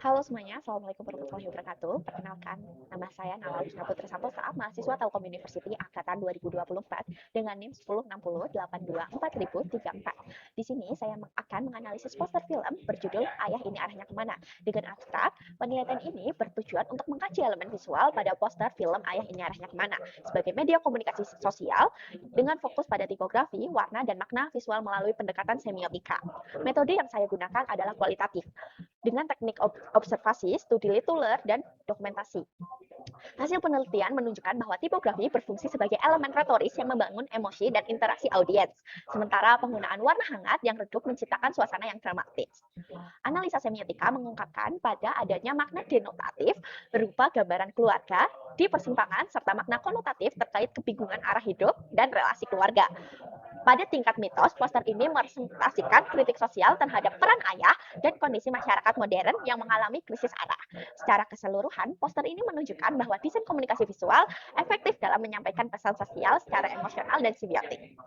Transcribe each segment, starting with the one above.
Halo semuanya, Assalamualaikum warahmatullahi wabarakatuh. Perkenalkan, nama saya Nala Rusna Putri Santosa, mahasiswa Telkom University Angkatan 2024 dengan NIM 1060824034. Di sini saya akan menganalisis poster film berjudul Ayah Ini Arahnya Kemana. Dengan abstrak, penelitian ini bertujuan untuk mengkaji elemen visual pada poster film Ayah Ini Arahnya Kemana sebagai media komunikasi sosial dengan fokus pada tipografi, warna, dan makna visual melalui pendekatan semiotika. Metode yang saya gunakan adalah kualitatif dengan teknik observasi, studi lituler, dan dokumentasi. Hasil penelitian menunjukkan bahwa tipografi berfungsi sebagai elemen retoris yang membangun emosi dan interaksi audiens, sementara penggunaan warna hangat yang redup menciptakan suasana yang dramatis. Analisa semiotika mengungkapkan pada adanya makna denotatif berupa gambaran keluarga di persimpangan serta makna konotatif terkait kebingungan arah hidup dan relasi keluarga. Pada tingkat mitos, poster ini merepresentasikan kritik sosial terhadap peran ayah dan kondisi masyarakat modern yang mengalami krisis arah. Secara keseluruhan, poster ini menunjukkan bahwa desain komunikasi visual efektif dalam menyampaikan pesan sosial secara emosional dan simbiotik.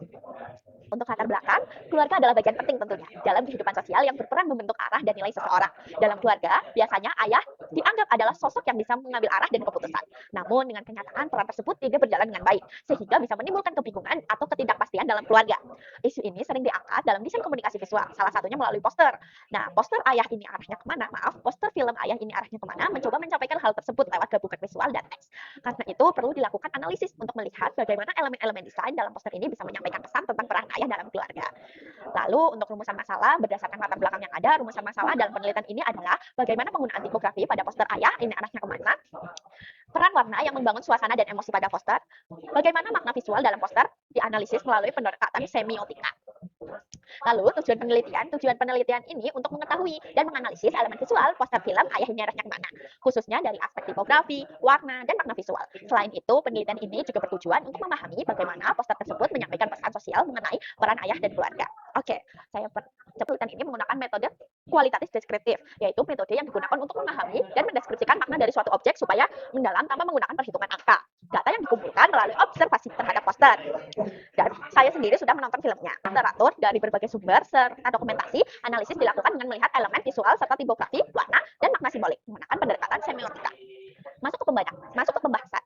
Untuk latar belakang, keluarga adalah bagian penting tentunya dalam kehidupan sosial yang berperan membentuk arah dan nilai seseorang. Dalam keluarga, biasanya ayah dianggap adalah sosok yang bisa mengambil arah dan keputusan. Namun, dengan kenyataan peran tersebut tidak berjalan dengan baik, sehingga bisa menimbulkan kebingungan atau ketidakpastian dalam keluarga. Isu ini sering diangkat dalam desain komunikasi visual, salah satunya melalui poster. Nah, poster Ayah Ini Arahnya Kemana, poster film Ayah Ini Arahnya Kemana mencoba menyampaikan hal tersebut lewat gabungan visual dan teks. Karena itu, perlu dilakukan analisis untuk melihat bagaimana elemen-elemen desain dalam poster ini bisa menyampaikan pesan tentang peran ayah dalam keluarga. Lalu untuk rumusan masalah berdasarkan latar belakang yang ada, rumusan masalah dalam penelitian ini adalah bagaimana penggunaan tipografi pada poster ayah ini arahnya kemana, peran warna yang membangun suasana dan emosi pada poster, bagaimana makna visual dalam poster dianalisis melalui pendekatan semiotika. Lalu tujuan penelitian ini untuk mengetahui dan menganalisis elemen visual poster film Ayah Ini Arahnya Kemana, khususnya dari aspek tipografi, warna, dan makna visual. Selain itu, penelitian ini juga bertujuan untuk memahami bagaimana poster tersebut menyampaikan pesan sosial mengenai peran ayah dan keluarga. Oke, penelitian ini menggunakan metode kualitatif deskriptif, yaitu metode yang digunakan untuk memahami dan mendeskripsikan makna dari suatu objek supaya mendalam tanpa menggunakan perhitungan angka. Data yang dikumpulkan melalui observasi terhadap poster. Dan saya sendiri sudah menonton filmnya. Teratur dari berbagai sumber serta dokumentasi, analisis dilakukan dengan melihat elemen visual serta tipografi, warna, dan makna simbolik menggunakan pendekatan semiotika. Masuk ke pembahasan.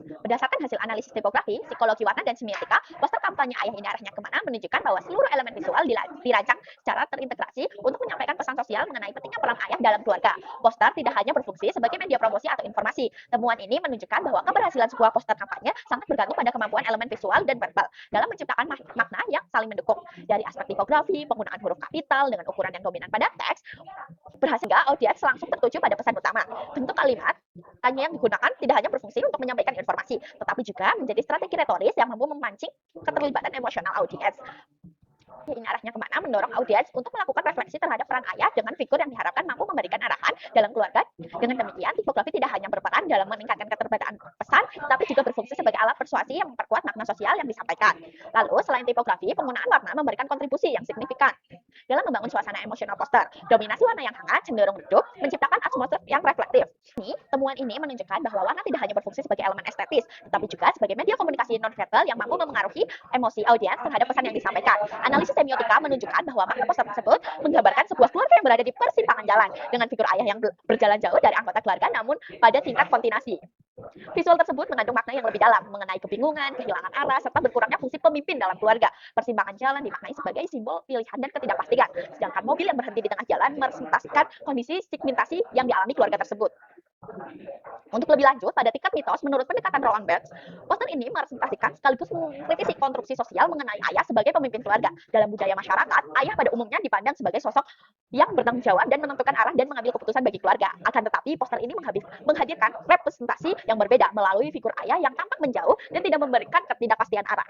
Berdasarkan hasil analisis tipografi, psikologi warna, dan semiotika, poster kampanye Ayah Ini Arahnya Kemana menunjukkan bahwa seluruh elemen visual dirancang secara terintegrasi untuk menyampaikan pesan sosial mengenai pentingnya peran ayah dalam keluarga. Poster tidak hanya berfungsi sebagai media promosi atau informasi. Temuan ini menunjukkan bahwa keberhasilan sebuah poster kampanye sangat bergantung pada kemampuan elemen visual dan verbal dalam menciptakan makna yang saling mendukung. Dari aspek tipografi, penggunaan huruf kapital dengan ukuran yang dominan pada teks, berhasil hingga audiens langsung tertuju pada pesan utama. Bentuk kalimat tanya yang digunakan tidak hanya berfungsi untuk menyampaikan informasi, tetapi juga menjadi strategi retoris yang mampu memancing keterlibatan emosional audiens. Ini arahnya kemana mendorong audiens untuk melakukan refleksi terhadap peran ayah dengan figur yang diharapkan mampu memberikan arahan dalam keluarga. Dengan demikian, tipografi tidak hanya berperan dalam meningkatkan keterbukaan pesan, tapi juga berfungsi sebagai alat persuasi yang memperkuat makna sosial yang disampaikan. Lalu, selain tipografi, penggunaan warna memberikan kontribusi yang signifikan dalam membangun suasana emosional poster. Dominasi warna yang hangat cenderung redup, menciptakan atmosfer yang reflektif. Temuan ini menunjukkan bahwa warna tidak hanya berfungsi sebagai elemen estetis, tetapi juga sebagai media komunikasi nonverbal yang mampu memengaruhi emosi audiens terhadap pesan yang disampaikan. Analisis semiotika menunjukkan bahwa makna poster tersebut menggambarkan sebuah keluarga yang berada di persimpangan jalan dengan figur ayah yang berjalan jauh dari anggota keluarga namun pada tingkat kontinasi. Visual tersebut mengandung makna yang lebih dalam mengenai kebingungan, kehilangan arah, serta berkurangnya fungsi pemimpin dalam keluarga. Persimpangan jalan dimaknai sebagai simbol pilihan dan ketidakpastian, sedangkan mobil yang berhenti di tengah jalan merepresentasikan kondisi stigmatisasi yang dialami keluarga tersebut. Untuk lebih lanjut, pada tingkat mitos, menurut pendekatan Roland Barthes, poster ini merepresentasikan sekaligus mengkritisi konstruksi sosial mengenai ayah sebagai pemimpin keluarga. Dalam budaya masyarakat, ayah pada umumnya dipandang sebagai sosok yang bertanggung jawab dan menentukan arah dan mengambil keputusan bagi keluarga. Akan tetapi, poster ini menghadirkan representasi yang berbeda melalui figur ayah yang tampak menjauh dan tidak memberikan ketidakpastian arah.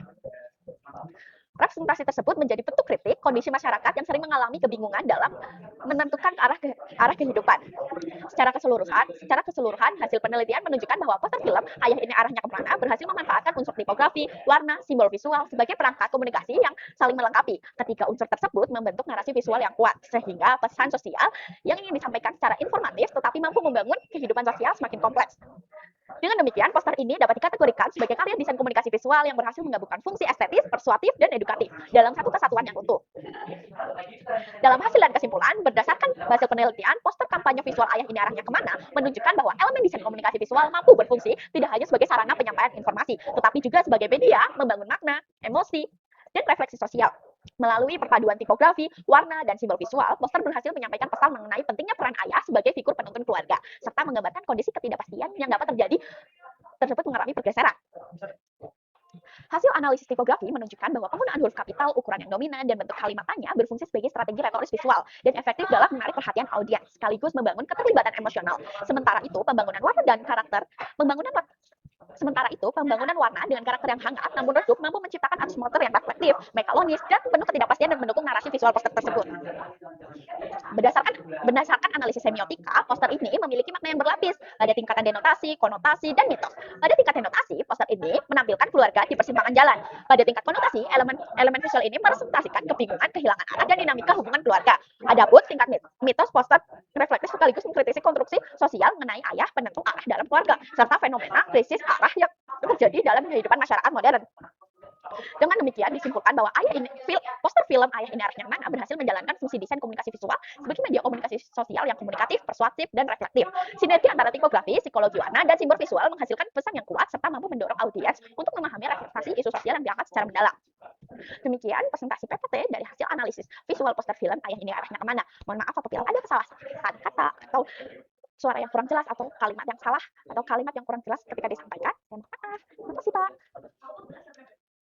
Representasi tersebut menjadi bentuk kritik kondisi masyarakat yang sering mengalami kebingungan dalam menentukan arah kehidupan. Secara keseluruhan, hasil penelitian menunjukkan bahwa poster film Ayah Ini Arahnya Kemana berhasil memanfaatkan unsur tipografi, warna, simbol visual sebagai perangkat komunikasi yang saling melengkapi. Ketiga unsur tersebut membentuk narasi visual yang kuat, sehingga pesan sosial yang ingin disampaikan secara informatif tetapi mampu membangun kehidupan sosial semakin kompleks. Dengan demikian, poster ini dapat dikategorikan sebagai karya desain komunikasi visual yang berhasil menggabungkan fungsi estetis, persuasif, dan edukatif dalam satu kesatuan yang utuh. Dalam hasil dan kesimpulan, berdasarkan hasil penelitian, poster kampanye visual Ayah Ini Arahnya Kemana menunjukkan bahwa elemen desain komunikasi visual mampu berfungsi tidak hanya sebagai sarana penyampaian informasi, tetapi juga sebagai media membangun makna, emosi, dan refleksi sosial. Melalui perpaduan tipografi, warna, dan simbol visual, poster berhasil menyampaikan pesan mengenai pentingnya peran ayah sebagai figur penuntun keluarga, serta menggambarkan kondisi ketidakpastian yang dapat terjadi tersebut mengalami pergeseran. Hasil analisis tipografi menunjukkan bahwa penggunaan huruf kapital, ukuran yang dominan, dan bentuk kalimatnya berfungsi sebagai strategi retoris visual dan efektif dalam menarik perhatian audiens, sekaligus membangun keterlibatan emosional. Sementara itu, pembangunan warna dengan karakter yang hangat namun redup mampu menciptakan atmosfer yang reflektif, megalonis, dan penuh ketidakpastian dan mendukung narasi visual poster tersebut. Berdasarkan analisis semiotika, poster ini memiliki makna yang berlapis. Ada tingkatan denotasi, konotasi, dan mitos. Pada tingkat denotasi, poster ini menampilkan keluarga di persimpangan jalan. Pada tingkat konotasi, elemen visual ini merepresentasikan kebingungan, kehilangan arah, dan dinamika hubungan keluarga. Adapun tingkat mitos, poster reflektif sekaligus mengkritisi konstruksi sosial mengenai ayah penentu arah dalam keluarga, serta fenomena krisis arah yang terjadi dalam kehidupan masyarakat modern. Dengan demikian disimpulkan bahwa poster film Ayah Ini Arahnya Kemana berhasil menjalankan fungsi desain komunikasi visual sebagai media komunikasi sosial yang komunikatif, persuasif, dan reflektif. Sinergi antara tipografi, psikologi warna, dan simbol visual menghasilkan pesan yang kuat serta mampu mendorong audiens untuk memahami refleksi isu sosial yang diangkat secara mendalam. Demikian presentasi PPT dari hasil analisis visual poster film Ayah Ini Arahnya Kemana. Mohon maaf apabila ada kesalahan kata atau suara yang kurang jelas atau kalimat yang salah atau kalimat yang kurang jelas ketika disampaikan.